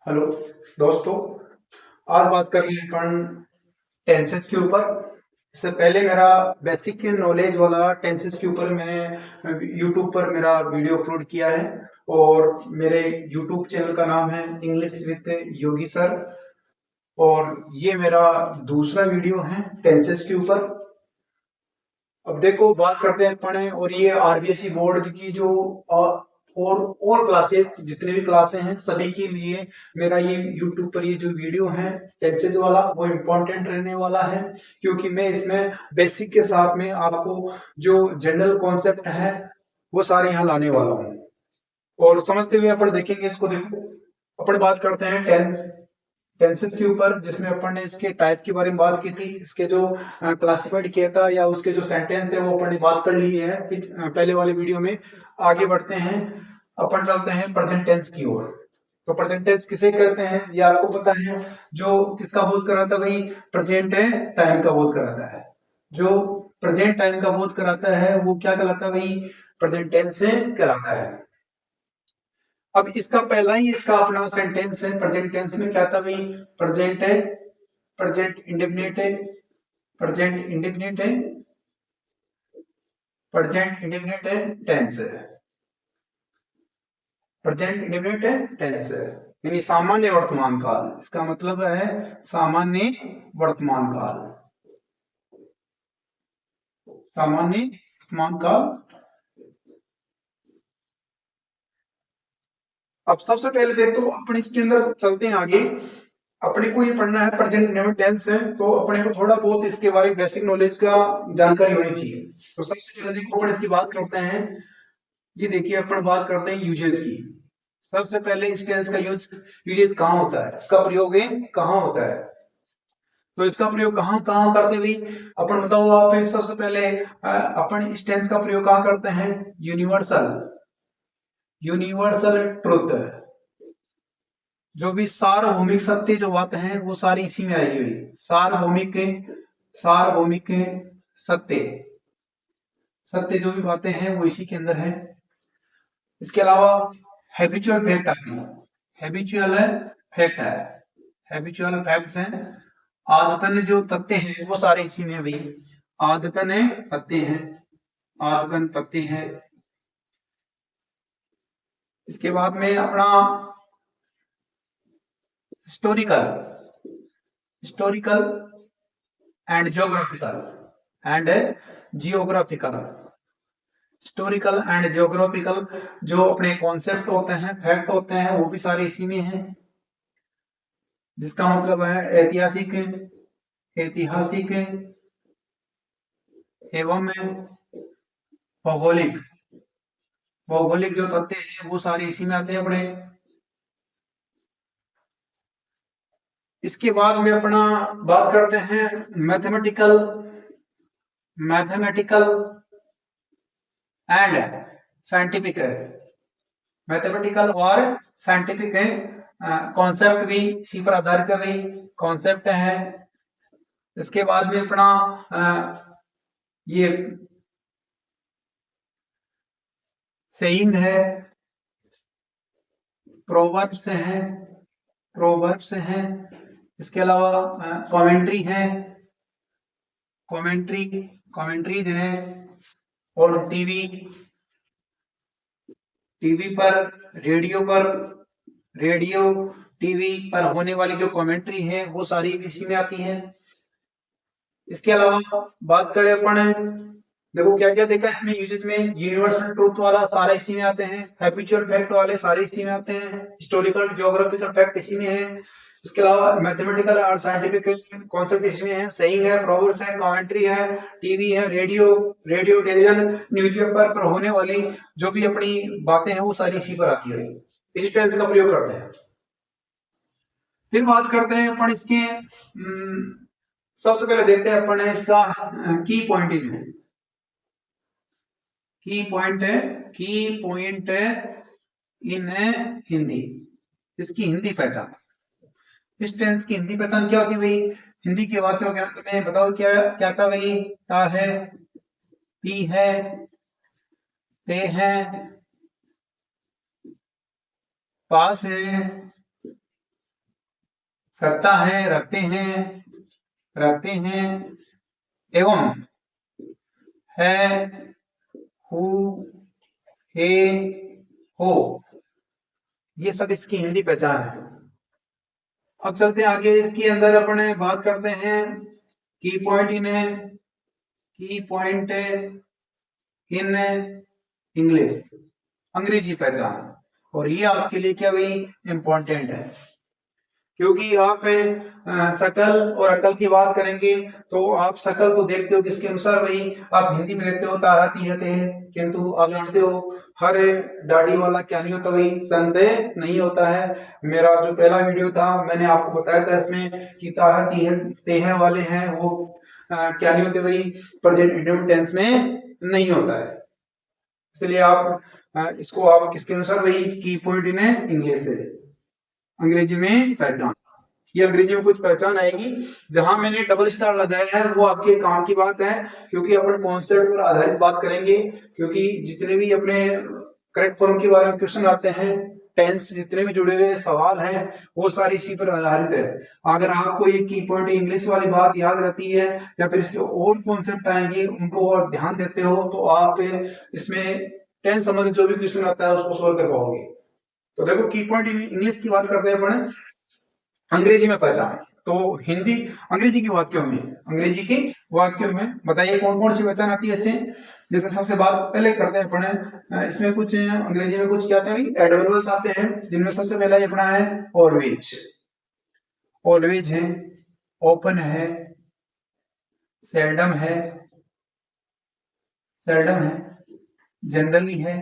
Hello दोस्तों, आज बात कर रहे हैं अपन टेंसेस के ऊपर। इससे पहले मेरा बेसिक नॉलेज वाला टेंसेस के ऊपर मैंने यूट्यूब पर मेरा वीडियो अपलोड किया है और मेरे यूट्यूब चैनल का नाम है इंग्लिश विद योगी सर। और ये मेरा दूसरा वीडियो है टेंसेस के ऊपर। अब देखो बात करते हैं अपन और ये आरबीएसई बोर्ड की जो और क्लासेस जितने भी क्लासें हैं सभी के लिए मेरा ये यूट्यूब पर ये जो वीडियो है टेंसेज वाला वो इम्पोर्टेंट रहने वाला है, क्योंकि मैं इसमें बेसिक के साथ में आपको जो जनरल कॉन्सेप्ट है वो सारे यहाँ लाने वाला हूँ। और समझते हुए अपन देखेंगे इसको। देखो अपन बात करते हैं टेंसेस के ऊपर, जिसमें अपन ने इसके टाइप के बारे में बात की थी, इसके जो क्लासिफाइड किया था या उसके जो सेंटेंस थे वो अपन ने बात कर ली है पहले वाले वीडियो में। आगे बढ़ते हैं, अपन चलते हैं प्रेजेंट टेंस की ओर। तो प्रेजेंट टेंस किसे कहते हैं ये आपको पता है। जो किसका बोध कराता है भाई, प्रेजेंट टाइम का बोध कराता है। जो प्रेजेंट टाइम का बोध कराता है वो क्या कहलाता है भाई, प्रेजेंट टेंस से कहलाता है। अब इसका पहला ही इसका अपना सेंटेंस है प्रेजेंट टेंस में क्या था भाई, प्रेजेंट है, प्रेजेंट इंडेफिनिट है, प्रेजेंट इंडेफिनिट है, प्रेजेंट इंडेफिनिट है, टेंस है। प्रेजेंट इंडेफिनिट है, टेंस है, यानी सामान्य वर्तमान काल। इसका मतलब है सामान्य वर्तमान काल, सामान्य वर्तमान काल। अब सबसे पहले देखो अपन इसके अंदर चलते हैं आगे। अपने को ये पढ़ना है प्रेजेंट इंडेफिनिट टेंस है, तो अपने को थोड़ा बहुत इसके बारे में बेसिक नॉलेज का जानकारी होनी चाहिए। तो सबसे पहले देखो अपन इसकी बात करते हैं। ये देखिए अपन बात करते हैं यूजेस की। सबसे पहले इस टेंस का यूजेस कहाँ होता है, इसका प्रयोग कहाँ होता है। तो इसका प्रयोग कहाँ कहाँ करते हुए अपन बताओ आप। फिर सबसे पहले अपन इस टेंस का प्रयोग कहाँ करते हैं, यूनिवर्सल, यूनिवर्सल ट्रुथ। जो भी सार्वभौमिक सत्य जो बातें हैं वो सारी इसी में आई हुई। सार्वभौमिक, सार्वभौमिक सत्य, सत्य जो भी बातें हैं वो इसी के अंदर है। इसके अलावा हैबिचुअल फैक्ट आती है, हैबिचुअल फैक्ट है, हैबिचुअल फैक्ट्स हैं। आदतन जो तथ्य हैं वो सारे इसी में भी, आदतन तथ्य हैं, आदतन तथ्य है। इसके बाद में अपना historical, historical and geographical, and geographical. Historical and geographical जो अपने कॉन्सेप्ट होते हैं, फैक्ट होते हैं, वो भी सारे इसी में हैं। जिसका मतलब है ऐतिहासिक, ऐतिहासिक एवं भौगोलिक, भौगोलिक जो तथ्य हैं वो सारे इसी में आते हैं अपने। इसके बाद में अपना बात करते हैं mathematical, mathematical and scientific, mathematical और साइंटिफिक कॉन्सेप्ट भी इसी पर आधारित भी कॉन्सेप्ट है। इसके बाद में अपना ये सेइंग है, प्रोवर्ब्स हैं, प्रोवर्ब्स हैं। इसके अलावा कमेंट्री है, कमेंट्री, कमेंट्रीज है। और टीवी, टीवी पर, रेडियो पर, रेडियो टीवी पर होने वाली जो कमेंट्री है वो सारी इसी में आती है। इसके अलावा बात करें अपन, देखो क्या क्या देखा इसमें यूजेस में, यूनिवर्सल ट्रूथ वाला सारा इसी में आते हैं, हैबिचुअल फैक्ट वाले सारे इसी में आते हैं, हिस्टोरिकल ज्योग्राफिकल फैक्ट इसी में है। इसके अलावा मैथमेटिकल और साइंटिफिक कॉन्सेप्ट इसमें है, सेइंग है, प्रोवर्ब्स है, कमेंट्री है, टीवी है, रेडियो, रेडियो टेलीविजन न्यूज़पेपर पर होने वाली जो भी अपनी बातें हैं वो सारी इसी पर आती है। इसी टेंस का प्रयोग करते हैं। फिर बात करते हैं अपन इसके सबसे पहले देखते हैं अपन इसका की पॉइंट इन, की पॉइंट है, की पॉइंट इन हिंदी, इसकी हिंदी पहचान। इस टेंस की हिंदी पहचान क्या होती है भाई, हिंदी के वाक्यों के अंत में बताओ क्या क्या था भाई, ता है, ती है, ते है, पास है, रखता है, रखते हैं, रखते हैं, एवं है, हु, हे, हो, ये सब इसकी हिंदी पहचान है। अब चलते हैं आगे, इसके अंदर अपने बात करते हैं की पॉइंट इन इंग्लिश, अंग्रेजी पहचान। और ये आपके लिए क्या भाई इंपॉर्टेंट है, क्योंकि आप शकल और अकल की बात करेंगे तो आप शकल को देखते हो किसके अनुसार भाई, आप हिंदी में देखते हो ताहती है, किंतु आप जानते हो हर दाढ़ी वाला क्या नहीं होता भाई, संदेह नहीं होता है। मेरा जो पहला वीडियो था मैंने आपको बताया था इसमें कि ताहती है तेह वाले हैं वो क्या नहीं होते भाई, प्रेजेंट इंडेफिनिट टेंस में नहीं होता है। इसलिए आप इसको आप किसके अनुसार भाई, की पॉइंट इन इंग्लिश से, अंग्रेजी में पहचान। ये अंग्रेजी में कुछ पहचान आएगी, जहां मैंने डबल स्टार लगाया है वो आपके काम की बात है, क्योंकि अपन कॉन्सेप्ट पर आधारित बात करेंगे। क्योंकि जितने भी अपने करेक्ट फॉर्म के बारे में क्वेश्चन आते हैं, टेंस जितने भी जुड़े हुए सवाल हैं वो सारी इसी पर आधारित है। अगर आपको ये की पॉइंट इंग्लिश वाली बात याद रहती है या फिर इसके और कॉन्सेप्ट आएंगे उनको और ध्यान देते हो तो आप इसमें टेंस संबंधित जो भी क्वेश्चन आता है उसको सोल्व कर पाओगे। तो देखो की पॉइंट इंग्लिश की बात करते हैं अपन अंग्रेजी में पहचान। तो हिंदी अंग्रेजी के वाक्यों में, अंग्रेजी के वाक्यों में बताइए कौन कौन सी पहचान आती है इससे। जैसे सबसे बात पहले करते हैं अपने, इसमें कुछ अंग्रेजी में कुछ क्या आते हैं, एडवर्बल्स आते हैं, जिनमें सबसे पहला ये अपना है ऑलवेज, ऑलवेज है, ओपन है, सेल्डम है, सेल्डम है, जनरली है,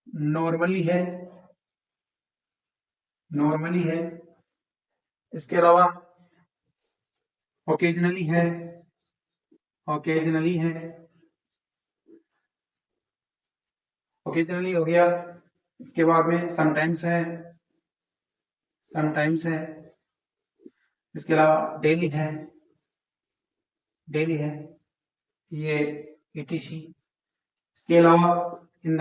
नॉर्मली है, नॉर्मली है, इसके अलावा ओकेजनली है, ओकेजनली है, ओकेजनली हो गया। इसके बाद में समटाइम्स है, समटाइम्स है, इसके अलावा डेली है, डेली है, ये etc। इसके अलावा इन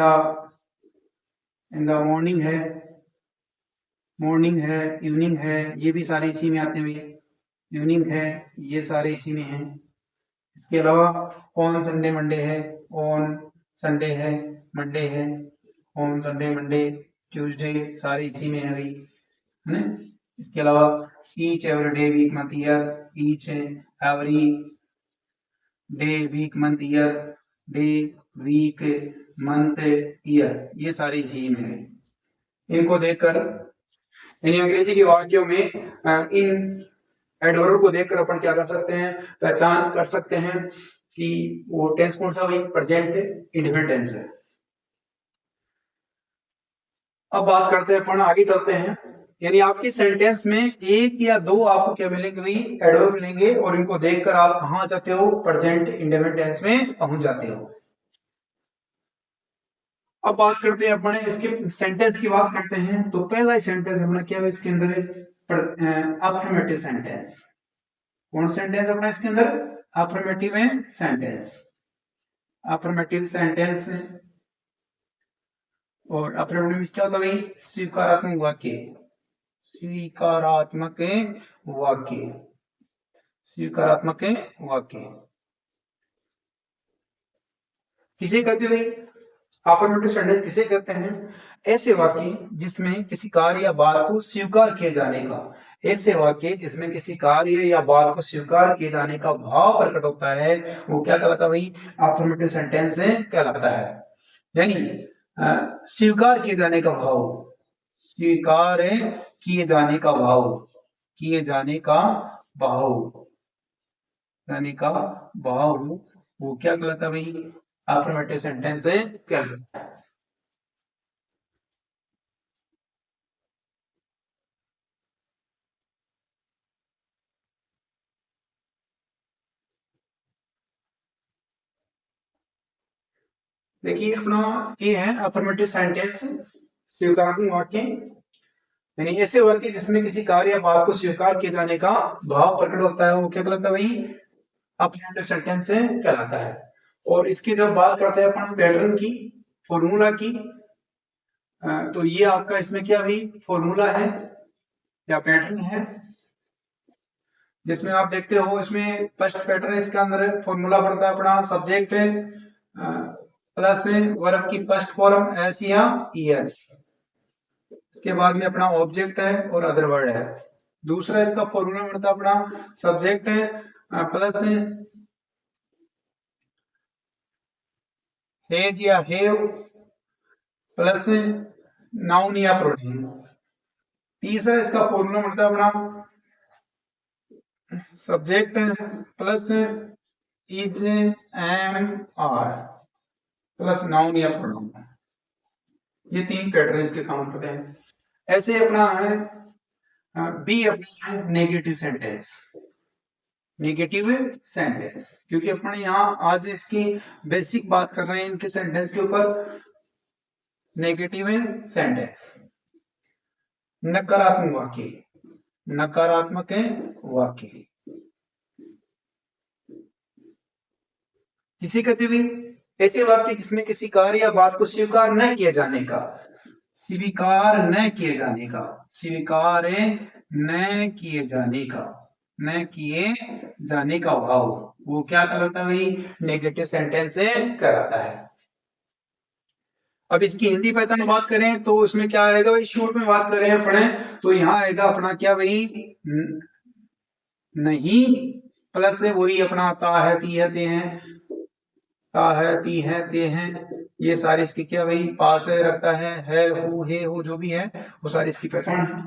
द मॉर्निंग है, मॉर्निंग है, इवनिंग है, ये भी सारे इसी में आते हैं भैया, इवनिंग है, ये सारे इसी में हैं। इसके अलावा ऑन संडे मंडे है, ऑन संडे है, मंडे है, ऑन संडे मंडे, ट्यूसडे, सारे इसी में है भाई, है ना। इसके अलावा each every day week month year, each every day week month year, day week month year, ये सारे इसी में है। इनको देखकर यानी अंग्रेजी के वाक्यों में इन एडवर्ब को देखकर अपन क्या कर सकते हैं, पहचान कर सकते हैं कि वो टेंस कौन सा, वही प्रेजेंट इंडेफिनिट टेंस है। अब बात करते हैं अपन, आगे चलते हैं। यानी आपके सेंटेंस में एक या दो आपको क्या मिलेंगे भाई, एडवर्ब मिलेंगे, और इनको देखकर आप कहां जाते हो, प्रेजेंट इंडेफिनिट टेंस में पहुंच जाते हो। अब बात करते हैं अपने इसके सेंटेंस की बात करते हैं। तो पहला सेंटेंस अपना क्या है इसके अंदर, अफर्मेटिव सेंटेंस। कौन सेंटेंस अपना इसके अंदर, अफर्मेटिव सेंटेंस, अफर्मेटिव सेंटेंस। और अफर्मेटिव क्या होता है भाई, स्वीकारात्मक वाक्य, स्वीकारात्मक वाक्य, स्वीकारात्मक वाक्य किसे कहते हैं भाई, अफर्मेटिव सेंटेंस किसे कहते हैं, ऐसे वाक्य जिसमें किसी कार्य या बात को स्वीकार किए जाने का, ऐसे वाक्य जिसमें किसी कार्य या बात को स्वीकार किए जाने का भाव प्रकट होता है वो क्या कहलाता है भाई, अफर्मेटिव सेंटेंस कहलाता है। यानी स्वीकार किए जाने का भाव, स्वीकार किए जाने का भाव, किए जाने का भाव, जाने का भाव, वो क्या कहलाता है भाई, अफर्मेटिव सेंटेंस कहलाता है। देखिए अपना ये है अफर्मेटिव सेंटेंस, स्वीकारात्मक वाक्य, यानी ऐसे वाक्य जिसमें किसी कार्य या बात को स्वीकार किए जाने का भाव प्रकट होता है वो क्या कहलाता है भाई, अफर्मेटिव सेंटेंस कहलाता है। और इसकी जब बात करते हैं अपन पैटर्न की, फॉर्मूला की, तो ये आपका इसमें क्या भाई फॉर्मूला है, क्या पैटर्न है, जिसमें आप देखते हो इसमें फर्स्ट पैटर्न इसके अंदर फॉर्मूला पड़ता है अपना सब्जेक्ट प्लस वर्ब की फर्स्ट फॉर्म एस या ईएस, इसके बाद में अपना ऑब्जेक्ट है और अदर वर्ड है। दूसरा इसका फॉर्मूला पड़ता है अपना सब्जेक्ट है प्लस हेज या हेव प्लस नाउन या प्रोनाउन। तीसरा इसका फॉर्मूला पड़ता है अपना subject plus is am are plus noun या प्रोनाउन। ये तीन पैटर्न इसके काम करते हैं। ऐसे अपना है बी अपना है नेगेटिव सेंटेंस, नेगेटिव सेंटेंस, क्योंकि अपने यहाँ आज इसकी बेसिक बात कर रहे हैं इनके सेंटेंस के ऊपर। नेगेटिव सेंटेंस नकारात्मक वाक्य, नकारात्मक वाक्य, किसी कहते भी ऐसे वाक्य जिसमें किसी कार्य या बात को स्वीकार न किए जाने का, स्वीकार न किए जाने का, स्वीकार न किए जाने का, न किए जाने का भाव, वो क्या कहलाता है भाई, नेगेटिव सेंटेंस से कहलाता है। अब इसकी हिंदी पहचान बात करें तो उसमें क्या आएगा भाई, शॉर्ट में बात करें पढ़े तो यहाँ आएगा अपना क्या भाई, नहीं प्लस से वही अपना ता है ती है ते हैं, ता है ती है ते हैं, ये सारी इसकी क्या भाई पास है रखता है हु हे हो जो भी है वो सारी इसकी पहचान है।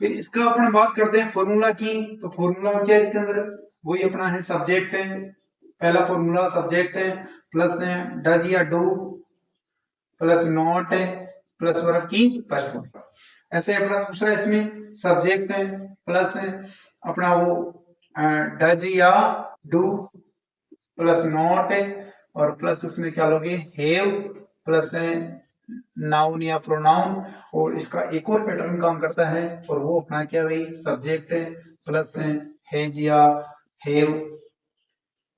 फिर इसका अपना बात करते हैं फॉर्मूला की, तो फॉर्मूला क्या है इसके अंदर, वही अपना है सब्जेक्ट है, पहला फॉर्मूला सब्जेक्ट है प्लस डज या डू प्लस नॉट है प्लस वर्ब की फर्स्ट फॉर्म। ऐसे अपना दूसरा इसमें सब्जेक्ट है प्लस अपना वो डज या डू प्लस नॉट है और प्लस इसमें क्या लोगे हैव प्लस नाउन या प्रोनाउन। और इसका एक और पैटर्न काम करता है और वो अपना क्या भाई सब्जेक्ट है प्लस हैज या हैव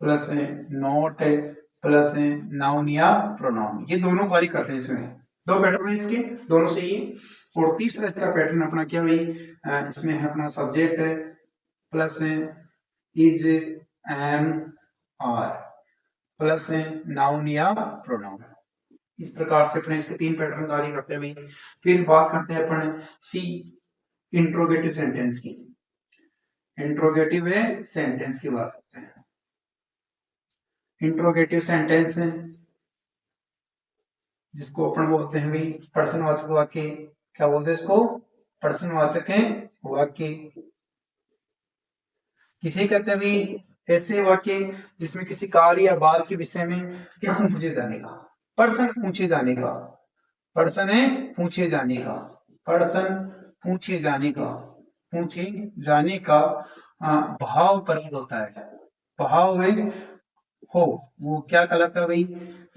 प्लस नॉट है प्लस नाउन या प्रोनाउन। ये दोनों कार्य करते हैं, इसमें दो पैटर्न है इसके, दोनों से ही। और तीसरा इसका पैटर्न अपना क्या भाई, इसमें है अपना सब्जेक्ट है plus is am are plus noun या प्रोनाउन। इस प्रकार से अपने इसके तीन पैटर्न कार्य करते हैं भाई। फिर बात करते हैं अपन सी इंट्रोगेटिव सेंटेंस की, इंट्रोगेटिव सेंटेंस की बात करते हैं। इंट्रोगेटिव सेंटेंस जिसको अपन बोलते हैं भाई प्रश्नवाचक वाक्य, क्या बोलते हैं इसको, प्रश्नवाचक वाक्य। किसे कहते हैं भाई ऐसे वाक्य जिसमें किसी कार्य या बात के विषय में प्रश्न पूछे जाने का, प्रश्न पूछे जाने का, प्रश्न पूछे जाने का, प्रश्न पूछे जाने का, पूछे जाने का भाव प्रकट होता है, भाव हो, वो क्या कहलाता है भाई,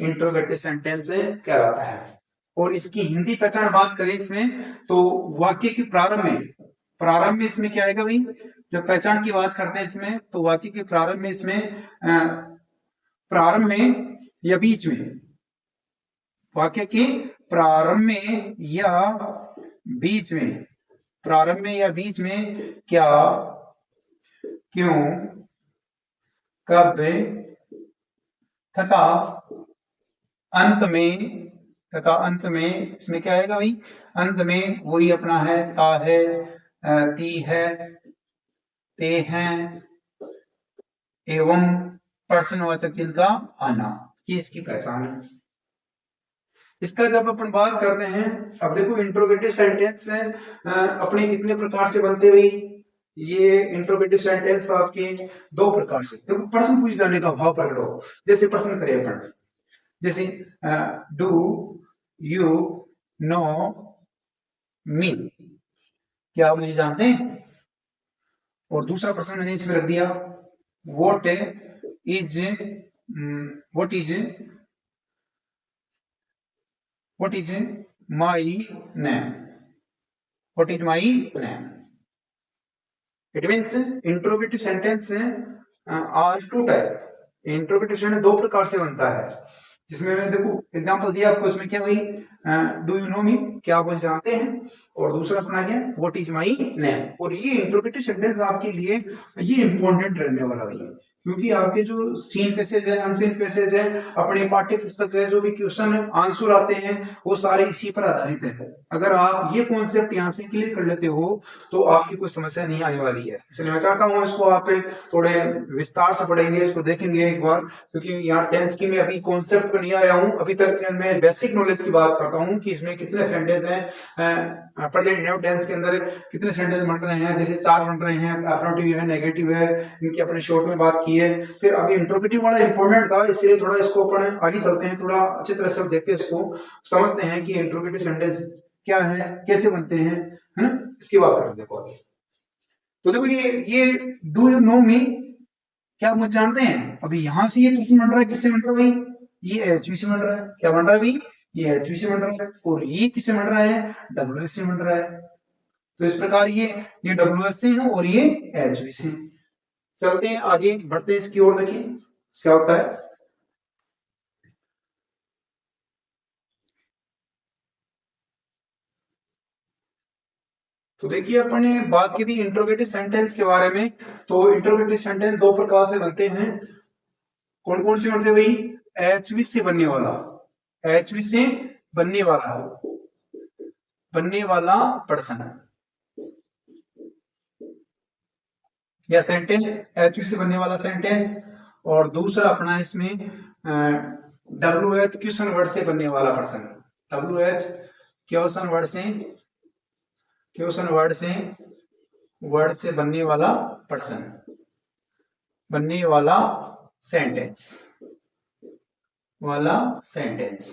इंट्रोगेटिव सेंटेंस कहलाता है। और इसकी हिंदी पहचान बात करें इसमें तो वाक्य के प्रारंभ में इसमें क्या आएगा भाई, जब पहचान की बात करते हैं इसमें तो वाक्य के प्रारंभ में इसमें प्रारंभ में या बीच में, वाक्य के प्रारंभ में या बीच में, प्रारंभ में या बीच में क्या, क्यों, कब तथा अंत में इसमें क्या आएगा भाई, अंत में वही अपना है ता है ती है ते हैं एवं प्रश्नवाचक चिन्ह का आना, ये इसकी पहचान है। इसका जब अपन बात करते हैं, अब देखो इंट्रोगेटिव सेंटेंस अपने कितने प्रकार से बनते हुए, ये इंट्रोगेटिव सेंटेंस आपके दो प्रकार से, देखो प्रश्न पूछे जाने का भाव प्रकट हो, जैसे प्रश्न करें अपन, जैसे डू यू नो मी, क्या आप मुझे जानते हैं। और दूसरा प्रश्न मैंने इसमें रख दिया what is my name, what is my name. It means interrogative sentence are two type, interrogative sentence दो प्रकार से बनता है। जिसमें मैं देखो एग्जांपल दिया आपको, इसमें क्या हुई, डू यू नो मी, क्या आप मुझे जानते हैं, और दूसरा अपना क्या, व्हाट इज माई नेम। और ये इंट्रोगेटिव सेंटेंस आपके लिए ये इंपॉर्टेंट रहने वाला है, क्योंकि आपके जो सीन पैसेज है, अनसीन पैसेज है, अपने पाठ्य पुस्तक है, जो भी क्वेश्चन आंसर आते हैं वो सारे इसी पर आधारित है। अगर आप ये कॉन्सेप्ट यहाँ से क्लियर कर लेते हो तो आपकी कोई समस्या नहीं आने वाली है। इसलिए मैं चाहता हूँ इसको आप थोड़े विस्तार से पढ़ेंगे, इसको देखेंगे एक बार, क्योंकि यहाँ टेंस की मैं अभी कॉन्सेप्ट पर नहीं आया हूँ, अभी तक मैं बेसिक नॉलेज की बात करता हूँ कि इसमें कितने सेंटेंस हैं, प्रेजेंट इंडेफिनिट टेंस के अंदर कितने सेंटेंस बन रहे हैं। जैसे 4 बन रहे हैं, अफर्मेटिव है, नेगेटिव है, इनकी अपने शॉर्ट में बात की है। फिर अभी इंट्रोगेटिव वाला इंपॉर्टेंट था, इसलिए थोड़ा इसको अपन आगे चलते हैं, थोड़ा अच्छी तरह से देखते हैं, इसको समझते हैं कि इंट्रोगेटिव सेंटेंस क्या है, कैसे बनते हैं, इसकी बात करते हैं। देखो आगे तो देखो ये डू यू नो मी, क्या आप मुझे जानते हैं। अभी यहां से ये क्वेश्चन बन रहा है, किससे बन रहा है भाई, ये एचवी से बन रहा है। क्या बन रहा है भाई, ये एचवी से बन रहा है, और ये किससे बन रहा है, डब्ल्यूएस से बन रहा है। तो इस प्रकार ये डब्ल्यूएस से है और ये एचवी से। चलते हैं आगे, बढ़ते हैं इसकी ओर, देखिए क्या होता है। तो देखिए अपन ने बात की थी इंट्रोगेटिव सेंटेंस के बारे में। तो इंट्रोगेटिव सेंटेंस दो प्रकार से बनते हैं। कौन कौन से बनते हैं भाई, एचवी से बनने वाला, एचवी से बनने वाला, बनने वाला पर्सन या सेंटेंस, एचवी से बनने वाला सेंटेंस। और दूसरा अपना इसमें डब्ल्यू एच क्वेश्चन वर्ड से बनने वाला person, W H question word से, क्वेश्चन वर्ड से बनने वाला पर्सन, बनने वाला सेंटेंस, वाला सेंटेंस।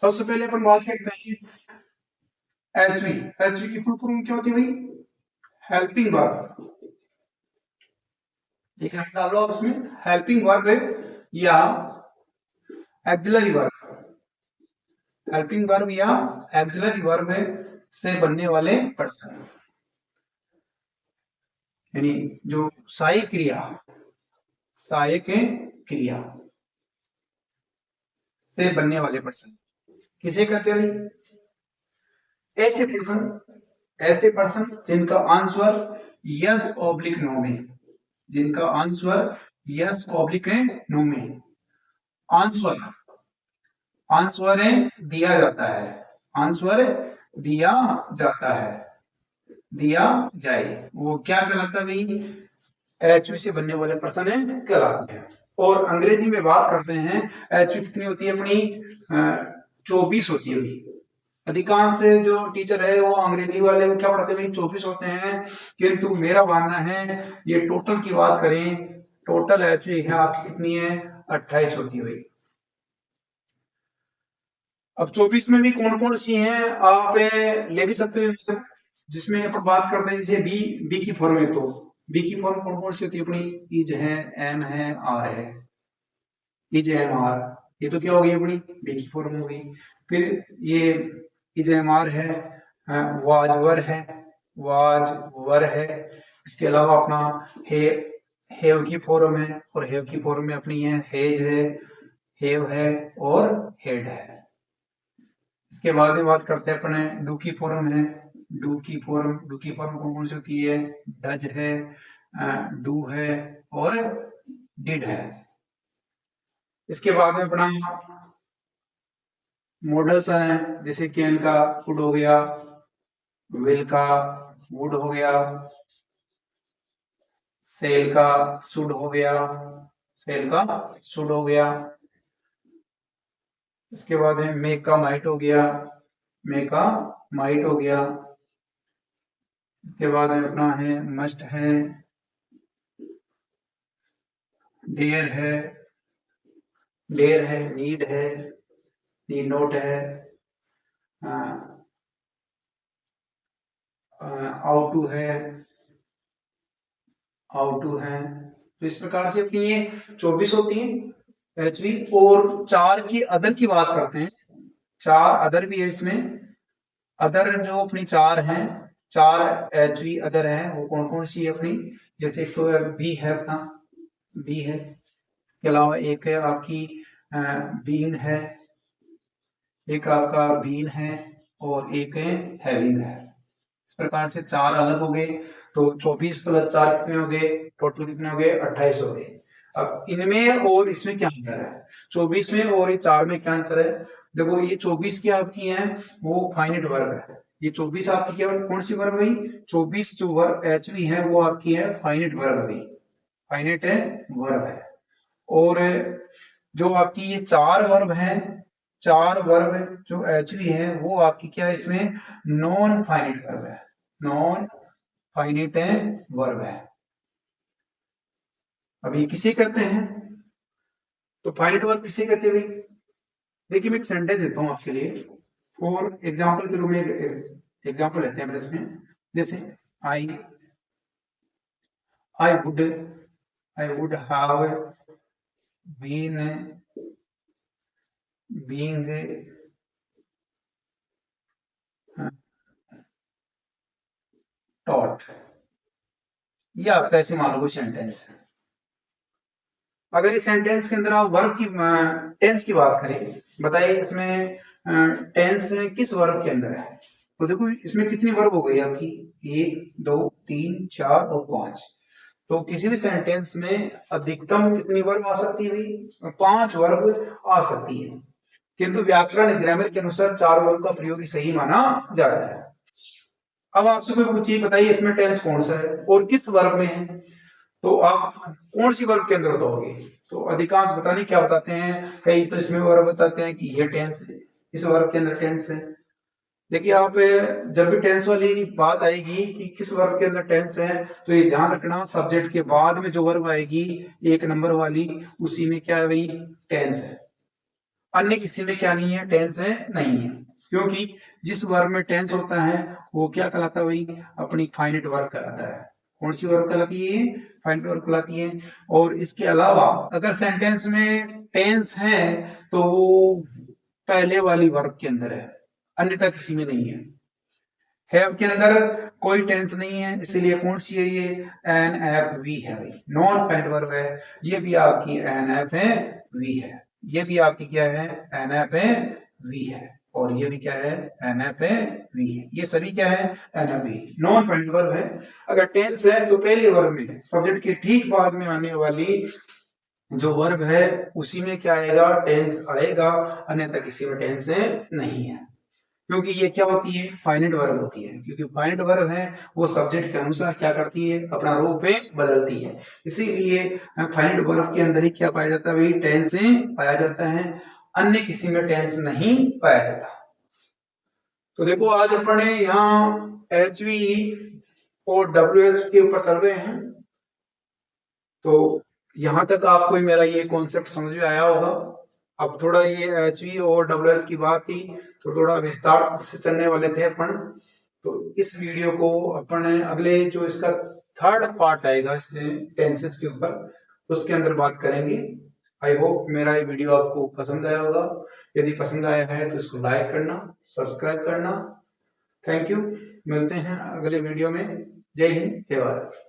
सबसे पहले अपन बात करते हैं एचवी। एचवी की फुल फॉर्म क्या होती है भाई, हेल्पिंग वर्ब। एक नाम डालो आप इसमें, हेल्पिंग वर्ब या एक्सिलरी वर्ब, हेल्पिंग वर्ब या एक्सिलरी वर्ब से बनने वाले पर्सन, यानी जो सहायक क्रिया, सहायक क्रिया से बनने वाले पर्सन किसे कहते हैं भाई, ऐसे पर्सन, ऐसे पर्सन जिनका आंसर यस ऑब्लिक नो में, जिनका आंसर यस ऑब्लिक नो में, आंसर, आंसर दिया जाता है, आंसर दिया जाता है, दिया जाए, वो क्या कहलाता है भाई, एचवी से बनने वाले पर्सन है कहलाते हैं। और अंग्रेजी में बात करते हैं, एचवी कितनी होती है अपनी, 24 होती है भाई। अधिकांश जो टीचर है वो अंग्रेजी वाले क्या पढ़ाते हैं भाई, 24 होते हैं। किंतु मेरा मानना है ये टोटल की बात करें, टोटल एचवी है आपकी कितनी है, 28 होती है भाई। अब 24 में भी कौन कौन सी हैं आप ले भी सकते हो, जिसमें अपन बात करते हैं जैसे बी की फॉर्म है, तो बी की फॉर्म कौन कौन सी होती है अपनी, इज है, एम है, आर है, इज एम आर, ये तो क्या हो गई अपनी बी की फॉर्म हो गई। फिर ये इज एम आर है, वाज वर है, वाज वर है। इसके अलावा अपना हे, हेव की फॉर्म है, और हेव की फॉर्म में अपनी है हेज है, हेव है, और हेड है। इसके बाद में बात करते हैं अपने डू की फॉर्म है, डू की फॉर्म, डू की फॉर्म कौन कौन सी होती है, डज है, डू है, और डिड है। इसके बाद में अपना मॉडल्स हैं, जैसे कैन का कुड हो गया, विल का वुड हो गया, सेल का शुड हो गया, सेल का शुड हो गया। इसके बाद में मेक का माइट हो गया, मेक का माइट हो गया। इसके बाद में अपना है मस्ट है, डेयर है, डेयर है, नीड है, नीड नोट है, आउट टू है, हाउ टू है। तो इस प्रकार से अपनी ये 24 होती है एचवी। और 4 की अदर की बात करते हैं, 4 अदर भी है इसमें। अदर जो अपनी 4 हैं, 4 एचवी अदर है, वो कौन कौन सी है अपनी, जैसे तो बी है अपना, बी है, इसके अलावा एक है आपकी बीन है, एक आपका बीन है और एक है हैविंग है। इस प्रकार से 4 अलग हो गए, तो 24 प्लस 4 कितने हो गए, टोटल कितने हो गए, 28 हो गए। अब इनमें और इसमें क्या अंतर है, 24 में और ये 4 में क्या अंतर है। देखो ये 24 की आपकी है वो फाइनाइट वर्ब है, ये 24 आपकी क्या कौन सी वर्ब हुई, 24 जो वर्ब एचवी है वो आपकी है फाइनाइट वर्ब हुई, फाइनाइट है वर्ब है। और जो आपकी ये 4 वर्ब है, 4 वर्ब जो एचवी है वो आपकी क्या है इसमें नॉन फाइनाइट वर्ब है, नॉन फाइनाइट वर्ब है। अब ये किसे कहते हैं, तो फाइनाइट वर्ब किसे कहते हैं भाई। देखिए मैं एक सेंटेंस देता हूं आपके लिए, और एग्जांपल के रूप में एग्जांपल लेते हैं इसमें, जैसे I would have been being taught, ये आपका ऐसे मान लो कोई सेंटेंस। अगर इस सेंटेंस के अंदर आप वर्ब की टेंस की बात करें, बताइए इसमें टेंस किस वर्ब के अंदर है। तो देखो इसमें कितनी वर्ब हो गई आपकी, 1 2 3 4 और 5। तो किसी भी सेंटेंस में अधिकतम कितनी वर्ब आ सकती है भाई, 5 वर्ब आ सकती है, किंतु व्याकरण ग्रामर के अनुसार 4 वर्ब का प्रयोग ही सही माना जाता है। अब आपसे कोई पूछिए बताइए इसमें टेंस कौन सा है और किस वर्ब में है, तो आप कौन सी वर्ब के अंदर बताओगे। तो अधिकांश बताने क्या बताते हैं, कई तो इसमें वर्ब बताते हैं कि ये टेंस है, इस वर्ब के अंदर टेंस है। देखिए आप जब भी टेंस वाली बात आएगी कि किस वर्ब के अंदर टेंस है, तो ये ध्यान रखना सब्जेक्ट के बाद में जो वर्ब आएगी 1 नंबर वाली, उसी में क्या है भाई टेंस है, अन्य किसी में क्या नहीं है, टेंस है नहीं है। क्योंकि जिस वर्ब में टेंस होता है वो क्या कहलाता है भाई, अपनी फाइनाइट वर्ब कहलाता है। कौन सी वर्ब कहलाती है, फाइनाइट वर्ब कहलाती है। और इसके अलावा अगर सेंटेंस में टेंस है तो वो पहले वाली वर्ब के अंदर है, अन्यथा किसी में नहीं है। हैव के अंदर कोई टेंस नहीं है, इसलिए कौन सी है ये, एन एफ वी है भाई, नॉन फाइनाइट वर्ब है। ये भी आपकी एन एफ है वी है, ये भी आपकी क्या है एन एफ है वी है, और ये भी क्या है एन एफ है वी है। ये सभी क्या है N F V, non finite verb है। अगर टेंस है तो पहले वर्ब में सब्जेक्ट के ठीक बाद में आने वाली जो वर्ब है उसी में क्या आएगा, टेंस आएगा, अन्यथा किसी में टेंस नहीं है। क्योंकि ये क्या होती है फाइनाइट वर्ब होती है, क्योंकि फाइनाइट वर्ब है वो सब्जेक्ट के अनुसार क्या करती है, अपना रूप बदलती है। इसीलिए फाइनाइट वर्ब के अंदर ही क्या पाया जाता है भाई, टेंस पाया जाता है, अन्य किसी में टेंस नहीं पाया जाता। तो देखो आज अपने यहाँ एचवी और डब्ल्यूएच के ऊपर चल रहे हैं, तो यहां तक आपको मेरा ये कॉन्सेप्ट समझ में आया होगा। अब थोड़ा ये एचवी और डब्ल्यूएच की बात थी तो थोड़ा विस्तार से चलने वाले थे अपन, तो इस वीडियो को अपन अगले जो इसका थर्ड पार्ट आएगा इस टेंसेस के ऊपर उसके अंदर बात करेंगे। आई होप मेरा ये वीडियो आपको पसंद आया होगा, यदि पसंद आया है तो इसको लाइक करना, सब्सक्राइब करना। थैंक यू, मिलते हैं अगले वीडियो में। जय हिंद, जय भारत।